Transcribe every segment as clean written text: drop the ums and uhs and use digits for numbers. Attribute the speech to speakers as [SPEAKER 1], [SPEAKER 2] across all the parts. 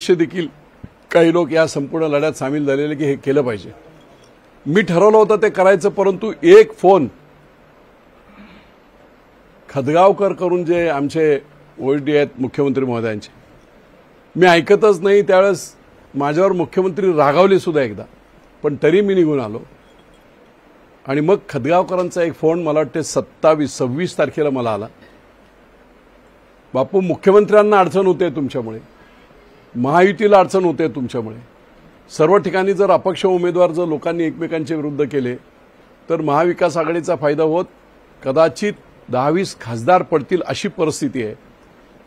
[SPEAKER 1] पक्षाध्यक्ष देखील काही लोक या संपूर्ण लढ्यात सामील झालेले की हे केलं पाहिजे. मी ठरवलं होतं ते करायचं, परंतु एक फोन खदगावकर करून जे आमचे ओएसडी आहेत मुख्यमंत्री महोदयांचे, मी ऐकतच नाही. त्यावेळेस माझ्यावर मुख्यमंत्री रागावले सुद्धा एकदा, पण तरी मी निघून आलो. आणि मग खदगावकरांचा एक फोन मला वाटते 26 तारखेला मला आला. बापू, मुख्यमंत्र्यांना अडचण होते तुमच्यामुळे, महायुतीला अडचण होते तुमच्यामुळे. सर्व ठिकाणी जर अपक्ष उमेदवार जर लोकांनी एकमेकांच्या विरुद्ध केले तर महाविकास आघाडीचा फायदा होत कदाचित 10-20 खासदार पडतील अशी परिस्थिती आहे.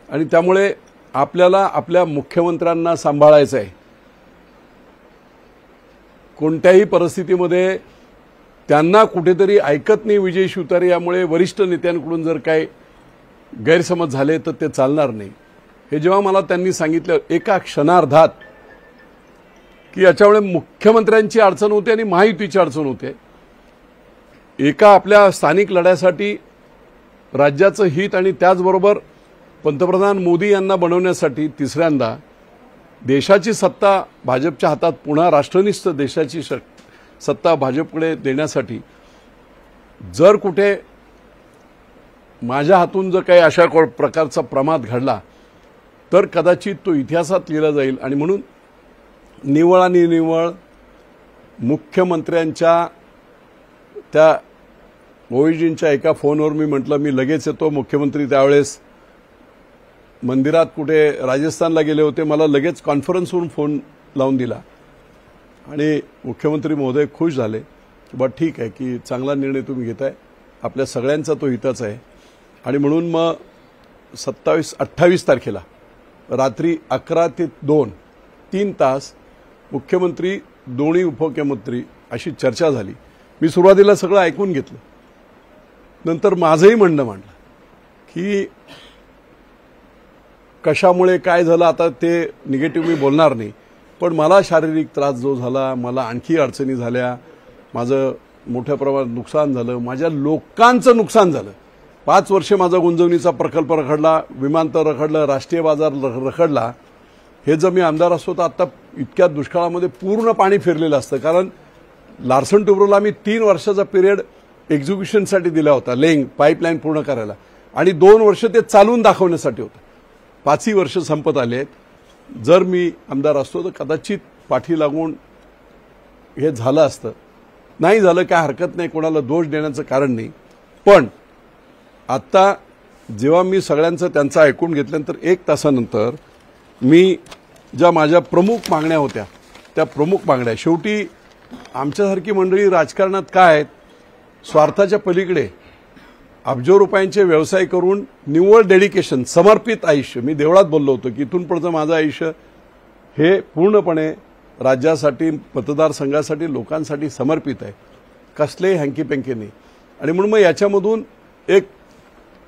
[SPEAKER 1] आणि त्यामुळे आपल्याला आपल्या मुख्यमंत्र्यांना सांभाळायचं आहे. कोणत्याही परिस्थितीमध्ये त्यांना कुठेतरी ऐकत नाही विजय शिवतारे, यामुळे वरिष्ठ नेत्यांकडून जर काही गैरसमज झाले तर ते चालणार नाही. हे जेव्हा मला त्यांनी सांगितलं एका क्षणार्धात की याच्यामुळे मुख्यमंत्र्यांची अडचण होते आणि महायुतीची अडचण होते, एका आपल्या स्थानिक लढ्यासाठी राज्याचं हित आणि त्याचबरोबर पंतप्रधान मोदी यांना बनवण्यासाठी तिसऱ्यांदा देशाची सत्ता भाजपच्या हातात, पुन्हा राष्ट्रनिष्ठ देशाची सत्ता भाजपकडे देण्यासाठी जर कुठे माझ्या हातून जर काही अशा प्रकारचा प्रमाद घडला तर कदाचित तो इतिहासात लिहिला जाईल. आणि म्हणून निव्वळ आणि निव्वळ मुख्यमंत्र्यांच्या त्या ओएसडींच्या एका फोनवर मी म्हटलं मी लगेच येतो. मुख्यमंत्री त्यावेळेस मंदिरात कुठे राजस्थानला गेले होते. मला लगेच कॉन्फरन्सवरून फोन लावून दिला आणि मुख्यमंत्री महोदय खुश झाले की बा ठीक आहे की चांगला निर्णय तुम्ही घेताय, आपल्या सगळ्यांचा तो हिताच आहे. आणि म्हणून मग 27-28 तारखेला रात्री 11 ते 2 3 तास मुख्यमंत्री, दोन्ही उपमुख्यमंत्री अशी चर्चा झाली. मी सुरुवातीला सगळं ऐकून घेतलं, नंतर माझंही म्हणणं मांडलं की कशामुळे काय झालं आता ते निगेटिव्ह मी बोलणार नाही, पण मला शारीरिक त्रास जो झाला, मला आणखी अडचणी झाल्या, माझं मोठ्या प्रमाणात नुकसान झालं, माझ्या लोकांचं नुकसान झालं. 5 वर्षे माझा गुंजवणीचा प्रकल्प रखडला, विमानतळ रखडलं, राष्ट्रीय बाजार रखडला. हे जर मी आमदार असतो तर आता इतक्या दुष्काळामध्ये पूर्ण पाणी फिरलेलं असतं. कारण लार्सन टुब्रोला मी 3 वर्षाचा पिरियड एक्झिक्युशनसाठी दिला होता, लेंग पाईपलाईन पूर्ण करायला, आणि 2 वर्ष ते चालवून दाखवण्यासाठी होतं. 5ही वर्ष संपत आले आहेत. जर मी आमदार असतो तर कदाचित पाठी लागून हे झालं असतं. नाही झालं काय हरकत नाही, कोणाला दोष देण्याचं कारण नाही. पण आता जेव्हा मी सगळ्यांचं त्यांचं ऐकून घेतल्यानंतर 1 तासानंतर मी ज्या माझ्या प्रमुख मागण्या होत्या त्या प्रमुख मागण्या, शेवटी आमच्यासारखी मंडळी राजकारणात काय आहेत, स्वार्थाच्या पलीकडे अब्जो रुपयांचे व्यवसाय करून निव्वळ डेडिकेशन, समर्पित आयुष्य. मी देवळात बोललो होतो की इथून पुढचं माझं आयुष्य हे पूर्णपणे राज्यासाठी, मतदारसंघासाठी, लोकांसाठी समर्पित आहे, कसलेही हँकीपेंकी नाही. आणि म्हणून मग याच्यामधून एक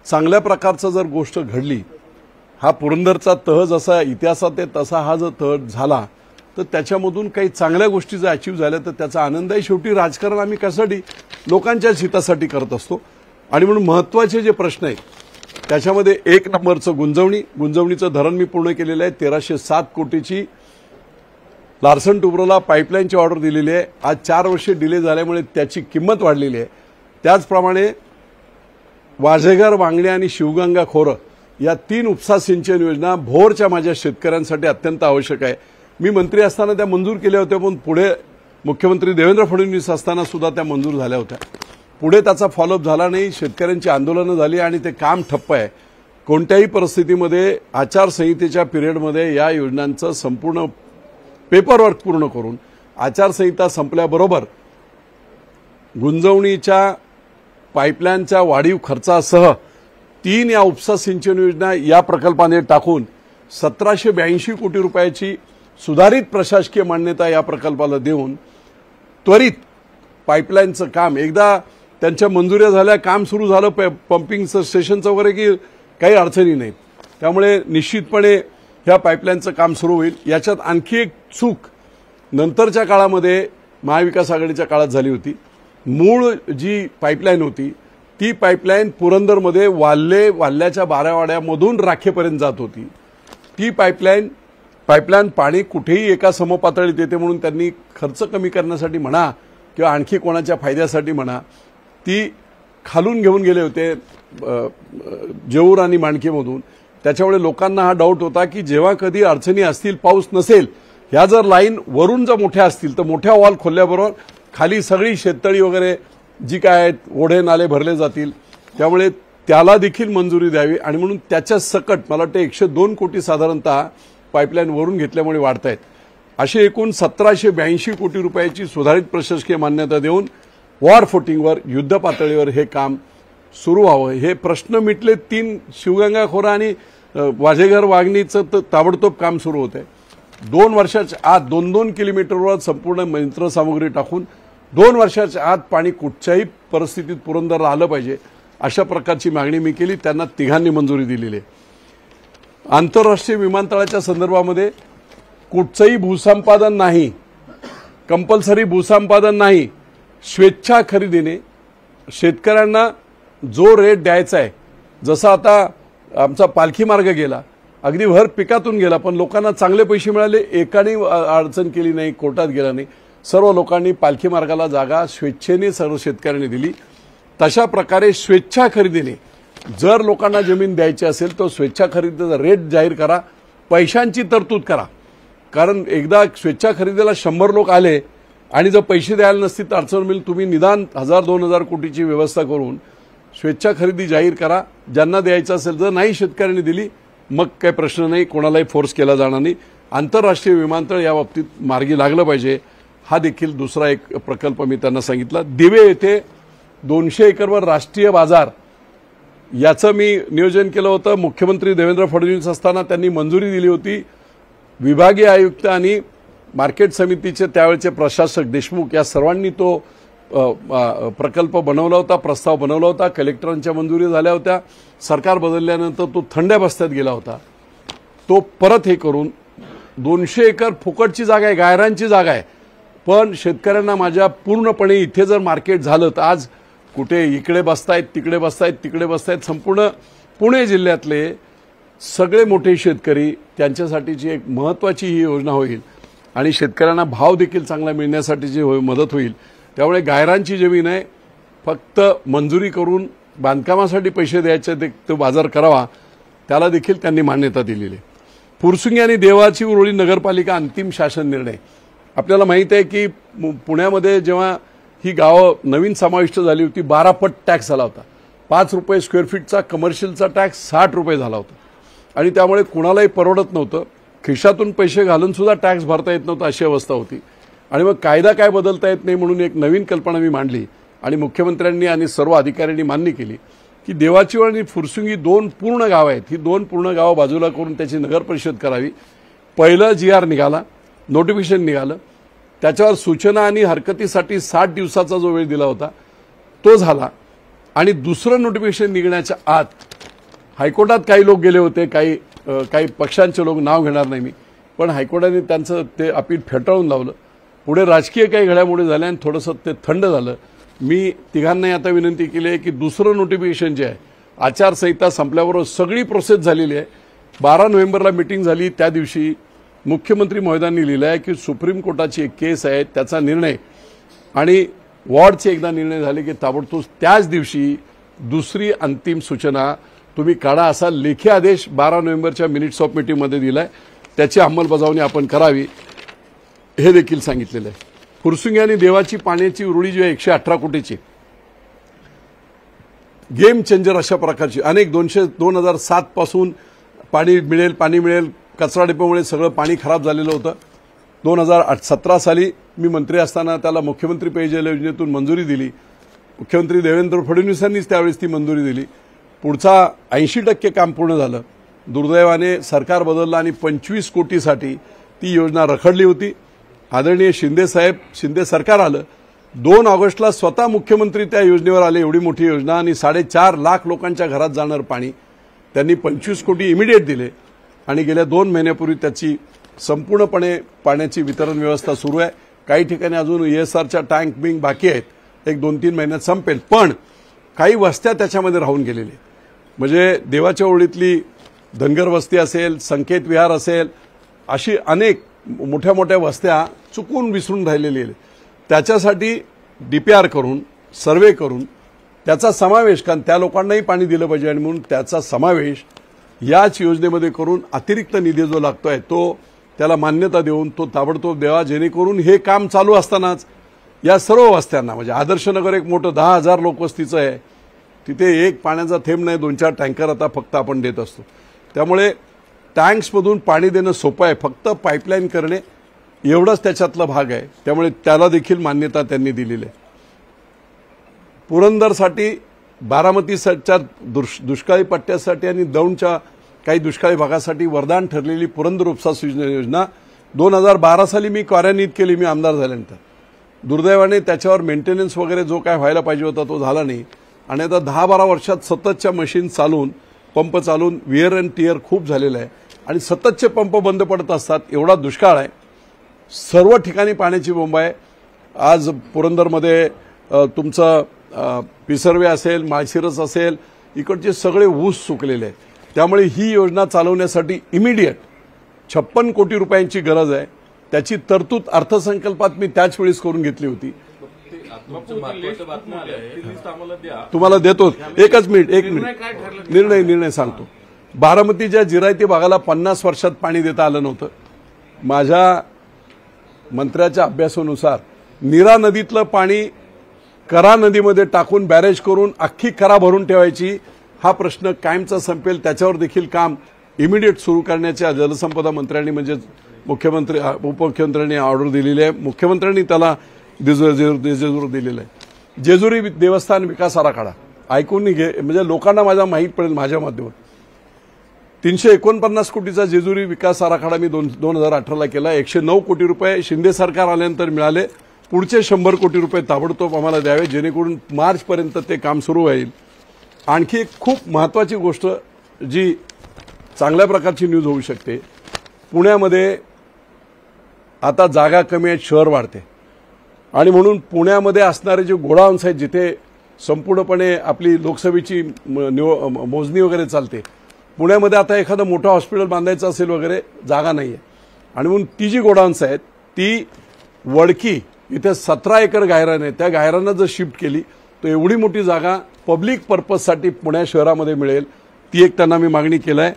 [SPEAKER 1] चांगल्या प्रकारचं जर गोष्ट घडली, हा पुरंदरचा तह जसा इतिहासात आहे तसा हा जर तह झाला तर त्याच्यामधून काही चांगल्या गोष्टी जर अचीव्ह झाल्या तर त्याचा आनंद आहे. शेवटी राजकारण आम्ही कशासाठी, लोकांच्याच हितासाठी करत असतो. आणि म्हणून महत्त्वाचे जे प्रश्न आहेत त्याच्यामध्ये 1 नंबरचं गुंजवणीचं धरण मी पूर्ण केलेलं आहे. 1307 कोटीची लार्सन टुब्रोला पाईपलाईनची ऑर्डर दिलेली आहे. आज 4 वर्षे डिले झाल्यामुळे त्याची किंमत वाढलेली आहे. त्याचप्रमाणे वाझेघर, वांगणे आणि शिवगंगा खोरं या 3 उपसा सिंचन योजना भोरच्या माझ्या शेतकऱ्यांसाठी अत्यंत आवश्यक आहे. मी मंत्री असताना त्या मंजूर केल्या होत्या, पण पुढे मुख्यमंत्री देवेंद्र फडणवीस असताना सुद्धा त्या मंजूर झाल्या होत्या. पुढे त्याचा फॉलोअप झाला नाही, शेतकऱ्यांची आंदोलनं झाली आणि ते काम ठप्प आहे. कोणत्याही परिस्थितीमध्ये आचारसंहितेच्या पिरियडमध्ये या योजनांचं संपूर्ण पेपरवर्क पूर्ण करून आचारसंहिता संपल्याबरोबर गुंजवणीच्या पाईपलाईनच्या वाढीव खर्चासह 3 या उपसा सिंचन योजना या प्रकल्पाने टाकून 1782 कोटी रुपयाची सुधारित प्रशासकीय मान्यता या प्रकल्पाला देऊन त्वरित पाईपलाईनचं काम, एकदा त्यांच्या मंजुऱ्या झाल्या, काम सुरू झालं पंपिंग स्टेशनचं वगैरे की काही अडचणी नाहीत. त्यामुळे निश्चितपणे ह्या पाईपलाईनचं काम सुरू होईल. याच्यात आणखी एक चूक नंतरच्या काळामध्ये महाविकास आघाडीच्या काळात झाली होती. मूळ जी पाईपलाईन होती ती पाईपलाईन पुरंदरमध्ये वाल्ल्याच्या 12 वाड्यामधून राखेपर्यंत जात होती. ती पाईपलाईन पाईपलाईन पाणी कुठेही एका समपातळीत येते म्हणून त्यांनी खर्च कमी करण्यासाठी म्हणा किंवा आणखी कोणाच्या फायद्यासाठी म्हणा ती खालून घेऊन गेले होते जेऊर आणि माणकीमधून. त्याच्यामुळे लोकांना हा डाऊट होता की जेव्हा कधी अडचणी असतील, पाऊस नसेल, ह्या जर लाईन वरून जर मोठ्या असतील तर मोठ्या वॉल खोलल्याबरोबर खाली सगळी शेततळी वगैरे जी काय आहेत, ओढे नाले भरले जातील. त्यामुळे त्याला देखील मंजुरी द्यावी आणि म्हणून त्याच्या सकट मला वाटतं 102 कोटी साधारणतः पाईपलाईन वरून घेतल्यामुळे वाढत आहेत. असे एकूण 1782 कोटी रुपयाची सुधारित प्रशासकीय मान्यता देऊन वॉर फुटिंगवर, युद्ध पातळीवर हे काम सुरू व्हावं. हे प्रश्न मिटले. 3 शिवगंगा खोरा आणि वाझेघर वाघणीचं ताबडतोब काम सुरू होत आहे. 2 वर्षाच्या आत 2-2 किलोमीटरवर संपूर्ण यंत्रसामुग्री टाकून 2 वर्षाच्या आत पाणी कुठच्याही परिस्थितीत पुरंदरला आलं पाहिजे अशा प्रकारची मागणी मी केली. त्यांना तिघांनी मंजुरी दिलेली आहे. आंतरराष्ट्रीय विमानतळाच्या संदर्भामध्ये कुठचंही भूसंपादन नाही, कंपल्सरी भूसंपादन नाही, स्वेच्छा खरेदीने शेतकऱ्यांना जो रेट द्यायचा आहे. जसं आता आमचा पालखी मार्ग गेला, अगदी भर पिकातून गेला, पण लोकांना चांगले पैसे मिळाले, एकाने अडचण केली नाही, कोर्टात गेला नाही. सर्व लोकांनी पालखी मार्गाला जागा स्वेच्छेने सर्व शेतकऱ्यांनी दिली. तशा प्रकारे स्वेच्छा खरेदीने जर लोकांना जमीन द्यायची असेल तर स्वेच्छा खरेदीचा रेट जाहीर करा, पैशांची तरतूद करा. कारण एकदा स्वेच्छा खरेदीला 100 लोक आले आणि जर पैसे द्यायला नसतील तर अडचण मिळेल. तुम्ही निदान 1000-2000 कोटीची व्यवस्था करून स्वेच्छा खरेदी जाहीर करा. ज्यांना द्यायचं असेल, जर नाही शेतकऱ्यांनी दिली मग काही प्रश्न नाही, कोणालाही फोर्स केला जाणार नाही. आंतरराष्ट्रीय विमानतळ या बाबतीत मार्गी लागलं पाहिजे. हा देखील दुसरा एक प्रकल्प मी त्यांना सांगितला. दिवे येथे 200 एकरवर राष्ट्रीय बाजार याचं मी नियोजन केलं होतं. मुख्यमंत्री देवेंद्र फडणवीस असताना त्यांनी मंजुरी दिली होती. विभागीय आयुक्त आणि मार्केट समितीचे त्यावेळचे प्रशासक देशमुख या सर्वांनी तो प्रकल्प बनवला होता, प्रस्ताव बनवला होता. कलेक्टरांच्या मंजुरी झाल्या होत्या. सरकार बदलल्यानंतर तो थंड्या बस्त्यात गेला होता. तो परत हे करून 200 एकर फुकटची जागा आहे, गायरांची जागा आहे. पण शेतकऱ्यांना माझ्या पूर्णपणे इथे जर मार्केट झालं तर आज कुठे इकडे बसतायत, तिकडे बसतायत, तिकडे बसतायत. संपूर्ण पुणे जिल्ह्यातले सगळे मोठे शेतकरी त्यांच्यासाठीची एक महत्त्वाची ही योजना होईल आणि शेतकऱ्यांना भाव देखील चांगला मिळण्यासाठीची मदत होईल. त्यामुळे गायरांची जमीन आहे, फक्त मंजुरी करून बांधकामासाठी पैसे द्यायचे तो बाजार करावा, त्याला देखील त्यांनी मान्यता दिलेली आहे. फुरसुंगी आणि देवाची उरुळी नगरपालिका अंतिम शासन निर्णय. आपल्याला माहित आहे की पुण्यामध्ये जेव्हा ही गावं नवीन समाविष्ट झाली होती 12 पट टॅक्स झाला होता. 5 रुपये स्क्वेअर फीटचा कमर्शियलचा टॅक्स 60 रुपये झाला होता आणि त्यामुळे कुणालाही परवडत नव्हतं. खिशातून पैसे घालून सुद्धा टॅक्स भरता येत नव्हता अशी अवस्था होती. आणि मग कायदा काय बदलता येत नाही म्हणून एक नवीन कल्पना मी मांडली आणि मुख्यमंत्र्यांनी आणि सर्व अधिकाऱ्यांनी मान्य केली की देवाची आणि फुरसुंगी 2 पूर्ण गावं आहेत. ही 2 पूर्ण गावं बाजूला करून त्याची नगर परिषद करावी. पहिलं GR निघाला, नोटिफिकेशन निघालं, त्याच्यावर सूचना आणि हरकतीसाठी 60 दिवसाचा जो वेळ दिला होता तो झाला. आणि दुसरं नोटिफिकेशन निघण्याच्या आत हायकोर्टात काही लोक गेले होते, काही पक्षांचे लोक, नाव घेणार नाही मी, पण हायकोर्टाने त्यांचं ते अपील फेटाळून लावलं. पुढे राजकीय काही घडामोडी झाल्या आणि थोडंसं ते थंड झालं. मी तिघांनाही आता विनंती केली आहे की दुसरं नोटिफिकेशन जे आहे, आचारसंहिता संपल्याबरोबर सगळी प्रोसेस झालेली आहे. 12 नोव्हेंबरला मीटिंग झाली. त्या दिवशी मुख्यमंत्री महोदयांनी लिहिलं आहे की सुप्रीम कोर्टाची एक केस आहे, त्याचा निर्णय आणि वॉर्डचे एकदा निर्णय झाले की ताबडतोब त्याच दिवशी दुसरी अंतिम सूचना तुम्ही काढा, असा लेखी आदेश 12 नोव्हेंबरच्या मिनिट्स ऑफ मीटिंगमध्ये दिलाय. त्याची अंमलबजावणी आपण करावी हे देखील सांगितलेलं आहे. फुरसुंगी आणि देवाची पाण्याची उरुळी जी आहे 118 कोटीची गेम चेंजर अशा प्रकारची अनेक 2007 पासून पाणी मिळेल कचरा डेपोमुळे सगळं पाणी खराब झालेलं होतं. 2017 साली मी मंत्री असताना त्याला मुख्यमंत्री पेयजल योजनेतून मंजुरी दिली. मुख्यमंत्री देवेंद्र फडणवीसांनीच त्यावेळेस ती मंजुरी दिली. पुढचा 80% काम पूर्ण झालं. दुर्दैवाने सरकार बदललं आणि 25 कोटीसाठी ती योजना रखडली होती. आदरणीय शिंदे सरकार आलं. 2 ऑगस्टला स्वतः मुख्यमंत्री त्या योजनेवर आले. एवढी मोठी योजना आणि 4.5 लाख लोकांच्या घरात जाणार पाणी, त्यांनी 25 कोटी इमिडिएट दिले आणि गेल्या 2 महिन्यापूर्वी त्याची संपूर्णपणे पाण्याची वितरण व्यवस्था सुरू आहे. काही ठिकाणी अजून ESRच्या टँक बिंग बाकी आहेत, 1-2-3 महिन्यात संपेल. पण काही वस्त्या त्याच्यामध्ये राहून गेलेल्या म्हणजे देवाच्या ओळीतली धनगर वस्ती असेल, संकेत विहार असेल, अशी अनेक मोठ्या मोठ्या वस्त्या चुकून विसरून राहिलेली आहेत. त्याच्यासाठी डीपीआर करून सर्वे करून त्याचा समावेश, कारण त्या लोकांनाही पाणी दिलं पाहिजे आणि म्हणून त्याचा समावेश याच योजनेमध्ये करून अतिरिक्त निधी जो लागतोय तो त्याला मान्यता देऊन तो ताबडतोब द्यावा, जेणेकरून हे काम चालू असतानाच या सर्व वस्त्यांना, म्हणजे आदर्शनगर एक मोठं 10,000 लोकवस्तीचं आहे, तिथे एक पाण्याचा थेंब नाही, 2-4 टँकर आता फक्त आपण देत असतो. त्यामुळे टँक्समधून पाणी देणं सोपं आहे, फक्त पाईपलाईन करणे एवढंच त्याच्यातला भाग आहे. त्यामुळे त्याला देखील मान्यता त्यांनी दिलेली आहे. पुरंदरसाठी, बारामतीच्या दुष्काळी पट्ट्यासाठी आणि दौंडच्या काही दुष्काळी भागासाठी वरदान ठरलेली पुरंदर उपसा सिंचन योजना 2012 साली मी कार्यान्वित केली, मी आमदार झाल्यानंतर. दुर्दैवाने त्याच्यावर मेंटेनन्स वगैरे जो काय व्हायला पाहिजे होता तो झाला नाही आणि आता 10-12 वर्षात सततच्या मशीन चालून, पंप चालून विअर अँड टिअर खूप झालेलं आहे आणि सततचे पंप बंद पडत असतात. एवढा दुष्काळ आहे, सर्व ठिकाणी पाण्याची बोंब आहे. आज पुरंदरमध्ये तुमचं पिसर्वे असेल, माळशिरस असेल, इकडचे सगळे ऊस सुकलेले आहेत. त्यामुळे ही योजना चालवण्यासाठी इमिडिएट 56 कोटी रुपयांची गरज आहे. त्याची तरतूद अर्थसंकल्पात मी त्याच वेळेस करून घेतली होती. तुम्हाला देतो, एक मिनिट निर्णय सांगतो. बारामतीच्या जिरायती भागाला 50 वर्षात पाणी देता आलं नव्हतं. माझ्या मंत्र्याच्या अभ्यासानुसार नीरा नदीतलं पाणी करा नदीमध्ये टाकून बॅरेज करून अख्खी करा भरून ठेवायची, हा प्रश्न कायमचा संपेल. त्याच्यावर देखील काम इमिडिएट सुरू करण्याच्या जलसंपदा मंत्र्यांनी, म्हणजे मुख्यमंत्री उपमुख्यमंत्र्यांनी ऑर्डर दिलेली आहे. मुख्यमंत्र्यांनी त्याला जेजूर दिलेलं आहे. जेजुरी देवस्थान विकास आराखडा ऐकून घे, म्हणजे लोकांना माझा माहीत पडेल माझ्या माध्यमातून. 349 कोटीचा जेजुरी विकास आराखडा मी 2018ला केला. 109 कोटी रुपये शिंदे सरकार आल्यानंतर मिळाले. पुढचे 100 कोटी रुपये ताबडतोब आम्हाला द्यावे, जेणेकरून मार्चपर्यंत ते काम सुरू होईल. आणखी एक खूप महत्त्वाची गोष्ट जी चांगल्या प्रकारची न्यूज होऊ शकते, पुण्यामध्ये आता जागा कमी आहेत, शहर वाढते आणि म्हणून पुण्यामध्ये असणारे जे गोडाऊन्स आहेत, जिथे संपूर्णपणे आपली लोकसभेची मोजणी वगैरे चालते, पुण्यामध्ये आता एखादं मोठं हॉस्पिटल बांधायचं असेल वगैरे, जागा नाही आहे. आणि म्हणून ती जी गोडाऊन्स आहेत ती वडकी इथे 17 एकर गायरान आहे, त्या गायरानं जर शिफ्ट केली तर एवढी मोठी जागा पब्लिक पर्पजसाठी पुण्या शहरामध्ये मिळेल. ती एक त्यांना मी मागणी केली आहे.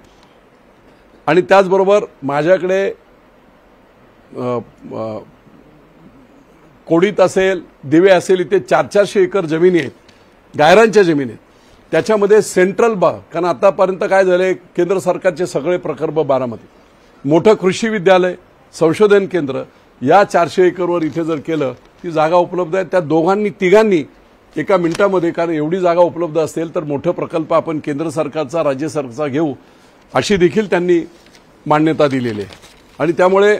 [SPEAKER 1] आणि त्याचबरोबर माझ्याकडे कोडीत असेल, दिवे असेल, इथे 400 एकर जमिनी आहेत, गायरांच्या जमिनी आहेत. त्याच्यामध्ये सेंट्रल कारण आतापर्यंत काय झालंय, केंद्र सरकारचे सगळे प्रकल्प बारामती, मोठं कृषी विद्यालय, संशोधन केंद्र, या 400 एकरवर इथे जर केलं, ती जागा उपलब्ध आहे. त्या दोघांनी तिघांनी एका मिनिटामध्ये, कारण एवढी जागा उपलब्ध असेल तर मोठं प्रकल्प आपण केंद्र सरकारचा, राज्य सरकारचा घेऊ, अशी देखील त्यांनी मान्यता दिलेली आहे. आणि त्यामुळे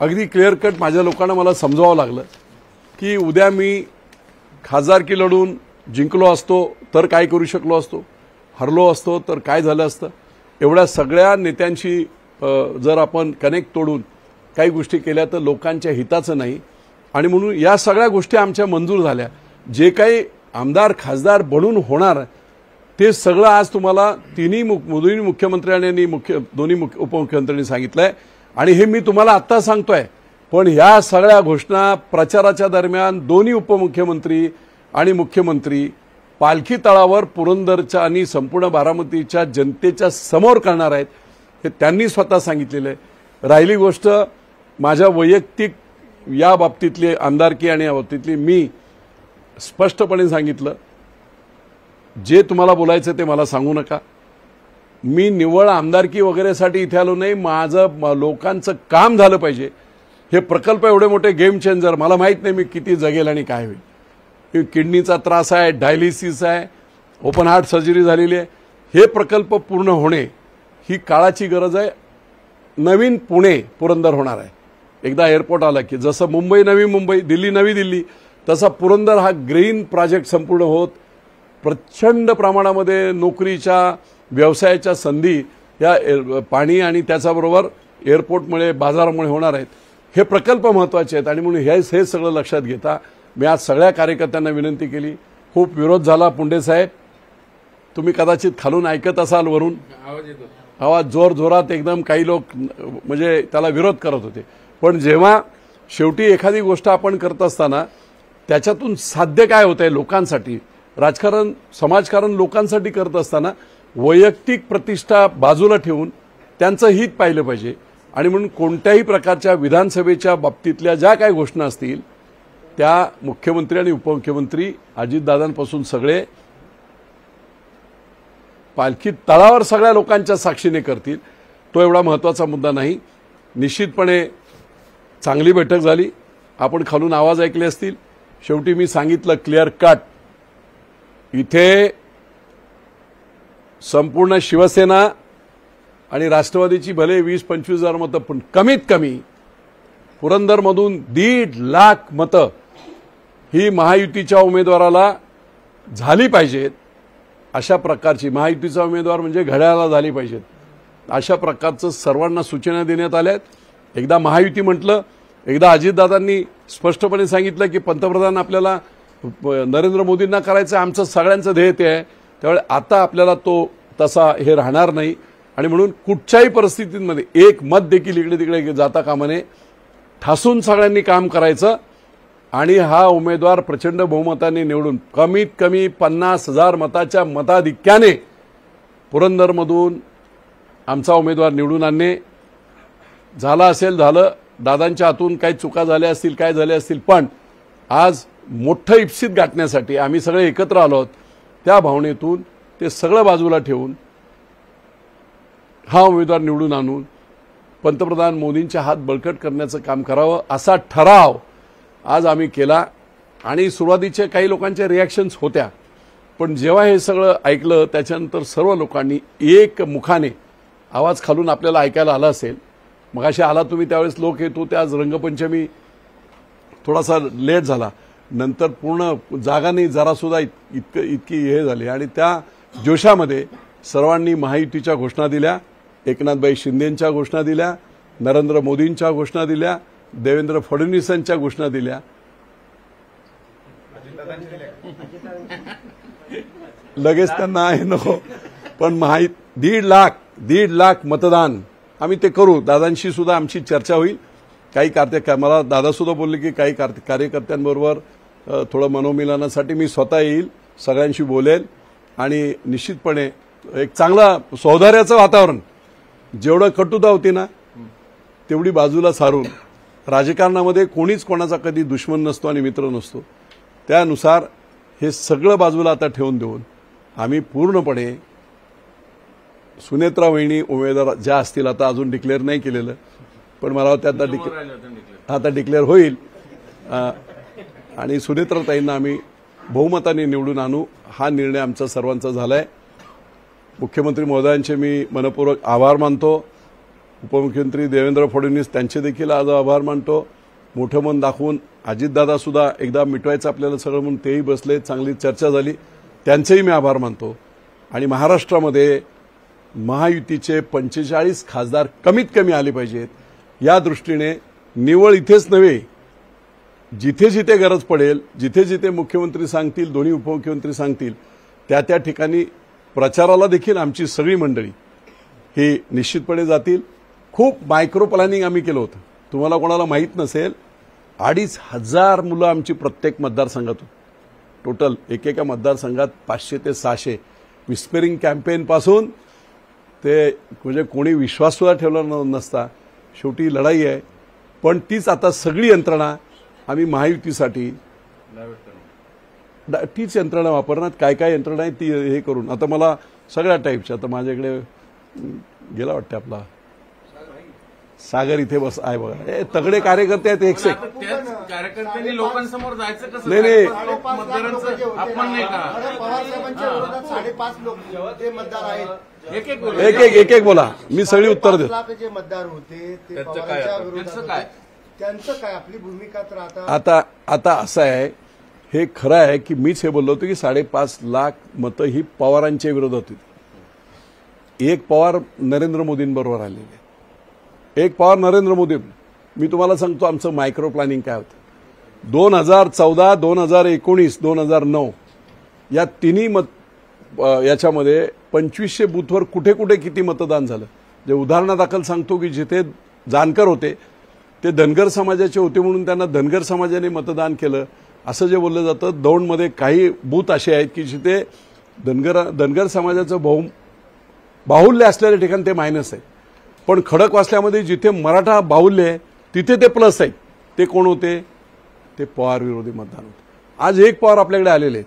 [SPEAKER 1] अगदी क्लिअर कट माझ्या लोकांना मला समजावं लागलं की उद्या मी खासदारकी लढून जिंकलो असतो तर काय करू शकलो असतो, हरलो असतो तर काय झालं असतं. एवढ्या सगळ्या नेत्यांशी जर आपण कनेक्ट तोडून काही गोष्टी केल्या तर लोकांच्या हिताचं नाही. आणि म्हणून या सगळ्या गोष्टी आमच्या मंजूर झाल्या. जे काही आमदार खासदार बनून होणार ते सगळं आज तुम्हाला दोन्ही मुख्यमंत्र्यांनी आणि दोन्ही उपमुख्यमंत्र्यांनी सांगितलंय. आणि हे मी तुम्हाला आत्ता सांगतोय, पण ह्या सगळ्या घोषणा प्रचाराच्या दरम्यान दोन्ही उपमुख्यमंत्री आणि मुख्यमंत्री पालखी तळावर पुरंदरच्या आणि संपूर्ण बारामतीच्या जनतेच्या समोर करणार आहेत, हे त्यांनी स्वतः सांगितलेलं आहे. राहिली गोष्ट माझ्या वैयक्तिक या बाबतीतली आमदारकी आणि या बाबतीतली, मी स्पष्टपणे सांगितलं, जे तुम्हाला बोलायचं ते मला सांगू नका. मी निव्वळ आमदारकी वगैरेसाठी इथे आलो नाही, माझं लोकांचं काम झालं पाहिजे. हे प्रकल्प एवढे मोठे गेम चेंजर, मला माहीत नाही मी किती जगेल आणि काय होईल. किडनीचा त्रास आहे, डायलिसिस आहे, ओपन हार्ट सर्जरी झालेली आहे. हे प्रकल्प पूर्ण होणे ही काळाची गरज आहे. नवीन पुणे पुरंदर होणार आहे. एकदा एअरपोर्ट आला की जसं मुंबई नवी मुंबई, दिल्ली नवी दिल्ली, तसा पुरंदर हा ग्रीन प्रोजेक्ट संपूर्ण होत प्रचंड प्रमाणामध्ये नोकरीच्या, व्यवसायाच्या संधी या पाणी आणि त्याच्याबरोबर एअरपोर्टमुळे, बाजारामुळे होणार आहेत. हे प्रकल्प महत्त्वाचे आहेत. आणि म्हणून हे सगळं लक्षात घेता मी आज सगळ्या कार्यकर्त्यांना विनंती केली. खूप विरोध झाला. पुंडे साहेब, तुम्ही कदाचित खालून ऐकत असाल, वरून आवाज जोरजोरात एकदम काही लोक म्हणजे त्याला विरोध करत होते. पण जेव्हा शेवटी एखादी गोष्ट आपण करत असताना त्याच्यातून साध्य काय होतंय लोकांसाठी, राजकारण समाजकारण लोकांसाठी करत असताना वैयक्तिक प्रतिष्ठा बाजूला ठेवून त्यांचं हित पाहिलं पाहिजे. आणि म्हणून कोणत्याही प्रकारच्या विधानसभेच्या बाबतीतल्या ज्या काही घोषणा असतील त्या मुख्यमंत्री आणि उपमुख्यमंत्री अजितदादांपासून सगळे पालखी तळावर सगळ्या लोकांच्या साक्षीने करतील. तो एवढा महत्त्वाचा मुद्दा नाही. निश्चितपणे चांगली बैठक झाली. आपण खालून आवाज ऐकले असतील. शेवटी मी सांगितलं क्लिअर कट, इथे संपूर्ण शिवसेना आणि राष्ट्रवादीची भले 20-25 हजार मतं, पण कमीत कमी पुरंदरमधून 1.5 लाख मतं ही महायुतीच्या उमेदवाराला झाली पाहिजेत. अशा प्रकारची महायुतीचा उमेदवार म्हणजे घड्याळाला झाली पाहिजेत. अशा प्रकारचं सर्वांना सूचना देण्यात आल्या आहेत. एकदा महायुती म्हटलं, एकदा अजितदादांनी स्पष्टपणे सांगितलं की पंतप्रधान आपल्याला नरेंद्र मोदींना करायचं, आमचं सगळ्यांचं ध्येय ते आहे. त्यामुळे आता आपल्याला तो तसा हे राहणार नाही. आणि म्हणून कुठच्याही परिस्थितीमध्ये एक मत देखील इकडे तिकडे जाता कामा नये. ठासून सगळ्यांनी काम करायचं आणि हा उमेदवार प्रचंड बहुमताने निवडून कमीत कमी 50,000 मताच्या मताधिक्याने पुरंदरमधून आमचा उमेदवार निवडून आणणे. झालं असेल झालं, दादांच्या हातून काही चुका झाल्या असतील, काय झाल्या असतील, पण आज मोठं इप्सित गाठण्यासाठी आम्ही सगळे एकत्र आलो आहोत. त्या भावनेतून ते सगळं बाजूला ठेवून हा उमेदवार निवडून आणून पंतप्रधान मोदींचे हात बळकट करण्याचं काम करावं असा ठराव आज आम्ही केला. आणि सुरुवातीच्या काही लोकांच्या रिॲक्शन्स होत्या, पण जेव्हा हे सगळं ऐकलं त्याच्यानंतर सर्व लोकांनी एक मुखाने आवाज खालून आपल्याला ऐकायला आला असेल. मगाशी आला तुम्ही त्यावेळेस लोक येत होते. आज रंगपंचमी थोडासा लेट झाला, नंतर पूर्ण जागा नाही जरासुद्धा इतकी हे झाली. आणि त्या जोशामध्ये सर्वांनी महायुतीच्या घोषणा दिल्या, एकनाथभाई शिंदेंच्या घोषणा दिल्या, नरेंद्र मोदींच्या घोषणा दिल्या, देवेंद्र फडणवीसांच्या घोषणा दिल्या. लगेच त्यांना आहे नको, पण 1.5 लाख मतदान आम्ही ते करू. दादांशी सुद्धा आमची चर्चा होईल. काही मला दादा सुद्धा बोलले की काही कार्यकर्त्यांबरोबर थोडं मनोमिलनासाठी मी स्वतः येईल, सगळ्यांशी बोलेल आणि निश्चितपणे एक चांगला सौहार्दाचं वातावरण, जेवढं कटुता होती ना तेवढी बाजूला सारून, राजकारणामध्ये कोणीच कोणाचा कधी दुश्मन नसतो आणि मित्र नसतो, त्यानुसार हे सगळं बाजूला आता ठेवून देऊन आम्ही पूर्णपणे सुनेत्रा वहिनी उमेदवार ज्या असतील, आता अजून डिक्लेअर नाही केलेलं, पण मला वाटतं आता डिक्लेअर होईल आणि सुनेत्राताईंना आम्ही बहुमताने निवडून आणू. हा निर्णय आमचा सर्वांचा झालाय. मुख्यमंत्री महोदयांचे मी मनपूर्वक आभार मानतो. उपमुख्यमंत्री देवेंद्र फडणवीस त्यांचे देखील आज आभार मानतो. मोठं मन दाखवून अजितदादा सुद्धा एकदा मिटवायचं आपल्याला सगळं म्हणून तेही बसले, चांगली चर्चा झाली, त्यांचेही मी आभार मानतो. आणि महाराष्ट्रामध्ये महायुतीचे 45 खासदार कमीत कमी आले पाहिजेत. या दृष्टीने निवळ इथेच नव्हे, जिथे जिथे गरज पडेल, जिथे जिथे मुख्यमंत्री सांगतील, दोन्ही उपमुख्यमंत्री सांगतील, त्या त्या ठिकाणी प्रचाराला देखील आमची सगळी मंडळी ही निश्चितपणे जातील. खूप मायक्रो प्लॅनिंग आम्ही केलं होतं. तुम्हाला कोणाला माहीत नसेल, 2,500 मुलं आमची प्रत्येक मतदारसंघातून, टोटल एकेका मतदारसंघात 500 ते 600 विस्पेरिंग कॅम्पेनपासून ते म्हणजे कोणी विश्वास सुद्धा ठेवला नसता. शेवटी लढाई आहे, पण तीच आता सगळी यंत्रणा आम्ही महायुतीसाठी तीच यंत्रणा वापरणार. काय काय यंत्रणा आहे ती हे करून आता मला सगळ्या टाईपच्या, आता माझ्याकडे गेला वाटतं आपला सागर इथे बस आहे बघा, हे तगडे कार्यकर्ते आहेत. एक
[SPEAKER 2] कार्यकर्त्यांनी लोकांसमोर जायचं कसं?
[SPEAKER 1] नाही
[SPEAKER 2] अपमान नाही का?
[SPEAKER 1] एक बोला, मी सगळी उत्तर देतो.
[SPEAKER 3] जे मतदार होते ते त्यांचं काय आपली भूमिका तर
[SPEAKER 1] आता असं आहे, हे खरं आहे की मीच हे बोललो होतो की 5.5 लाख मतं ही पवारांच्या विरोधात होती. एक पवार नरेंद्र मोदींबरोबर आलेले, एक पवार नरेंद्र मोदी. मी तुम्हाला सांगतो आमचं मायक्रो प्लॅनिंग काय होतं. 2014, 2019, 2009 या तिन्ही याच्यामध्ये 2500 बूथवर कुठे कुठे किती मतदान झालं. जे उदाहरणादाखल सांगतो की जिथे जानकर होते ते धनगर समाजाचे होते म्हणून त्यांना धनगर समाजाने मतदान केलं असं जे बोललं जातं. दौंडमध्ये काही बूथ असे आहेत की जिथे धनगर समाजाचं बाहुल्य असलेल्या ठिकाणी ते मायनस आहे. पण खडकवासल्यामध्ये जिथे मराठा बाहुल्य आहे तिथे ते प्लस आहेत. ते कोण होते? ते पवार विरोधी मतदान होते. आज एक पवार आपल्याकडे आलेले आहेत.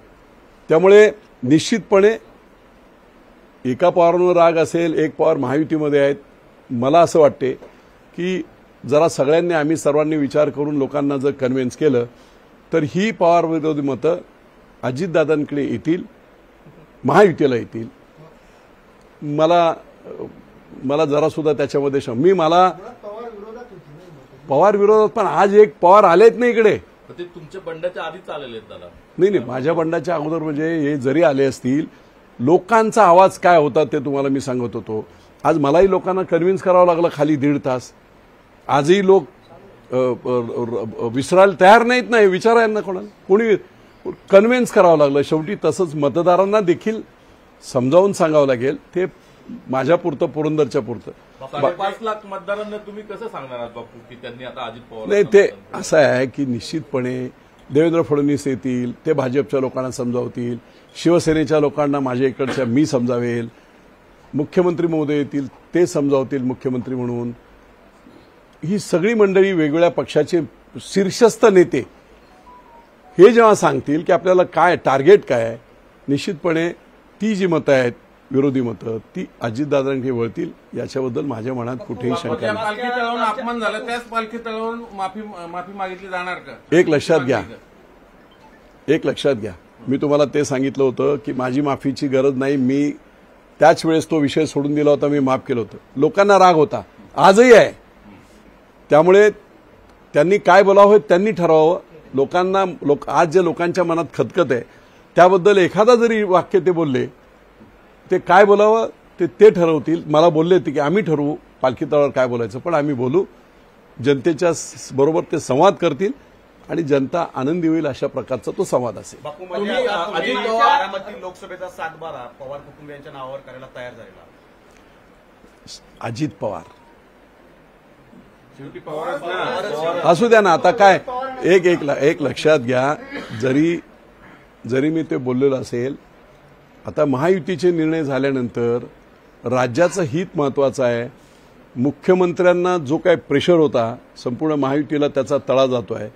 [SPEAKER 1] त्यामुळे निश्चितपणे एका पवारांवर राग असेल, एक पवार महायुतीमध्ये आहेत. मला असं वाटते की जरा सगळ्यांनी आम्ही सर्वांनी विचार करून लोकांना जर कन्व्हिन्स केलं तर ही पवार विरोधी मतं अजितदादांकडे येतील, महायुतीला येतील. मला जरा सुद्धा त्याच्यामध्ये पवार विरोधात पण आज एक पवार आलेत नाही इकडे.
[SPEAKER 4] ते तुमच्या बंडाच्या आधीच आलेले आहेत दादा.
[SPEAKER 1] नाही माझ्या बंडाच्या अगोदर म्हणजे हे जरी आले असतील लोकांचा आवाज काय होता ते तुम्हाला मी सांगत होतो. आज मलाही लोकांना कन्व्हिन्स करावं लागलं खाली 1.5 तास. आजही लोक विसरायला तयार नाहीत. नाही विचारायला कोणाला कोणी कन्व्हिन्स करावं लागलं. शेवटी तसंच मतदारांना देखील समजावून सांगावं लागेल. ते माझ्यापुरतं पुरंदरच्या पुरतं.
[SPEAKER 4] 5.5 लाख मतदारांना तुम्ही कसं सांगणार आहात बापू की त्यांनी आता अजित पवार?
[SPEAKER 1] नाही ते असं आहे की निश्चितपणे देवेंद्र फडणवीस येतील, ते भाजपच्या लोकांना समजावतील, शिवसेनेच्या लोकांना माझ्या इकडच्या मी समजावेल, मुख्यमंत्री महोदय येतील ते समजावतील मुख्यमंत्री म्हणून. ही सगळी मंडळी वेगवेगळ्या पक्षाचे शीर्षस्थ नेते हे जेव्हा सांगतील की आपल्याला काय टार्गेट काय आहे, निश्चितपणे ती जी मतं आहेत विरोधी मतं ती अजितदादांकडे वळतील याच्याबद्दल माझ्या मनात कुठेही शंका नाही.
[SPEAKER 2] पालखी तळावून अपमान झाला त्याच पालखी तळावून माफी मागितली जाणार का?
[SPEAKER 1] एक लक्षात घ्या मी तुम्हाला ते सांगितलं होतं की माझी माफीची गरज नाही. मी त्याच वेळेस तो विषय सोडून दिला होता. मी माफ केलं होतं. लोकांना राग होता, आजही आहे. त्यामुळे त्यांनी काय बोलावं त्यांनी ठरवावं. आज जे लोकांच्या मनात खतखत आहे त्याबद्दल एखादा जरी वाक्य ते बोलले ते काय बोलावं ते ठरवतील. मला बोलले होते की आम्ही ठरवू पालखी तळावर काय बोलायचं, पण आम्ही बोलू. जनतेच्या बरोबर ते संवाद करतील आणि जनता आनंदी होईल अशा प्रकारचा तो संवाद असेल.
[SPEAKER 5] अजित पवार लोकसभेचा 7-12 पवार कुटुंबियांच्या नावावर करायला तयार झालेला.
[SPEAKER 1] अजित पवार
[SPEAKER 2] शेवटी पवार
[SPEAKER 1] असू द्या ना. आता काय एक लक्षात घ्या, जरी मी ते बोललेलो असेल, आता महायुतीचे निर्णय झाल्यानंतर राज्याचं हित महत्वाचं आहे. मुख्यमंत्र्यांना जो काय प्रेशर होता संपूर्ण महायुतीला त्याचा तळा जातो आहे.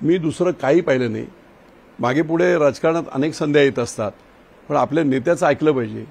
[SPEAKER 1] मी दुसरं काही पाहिलं नाही. मागे पुढे राजकारणात अनेक संध्या येत असतात, पण आपल्या नेत्याचं ऐकलं पाहिजे.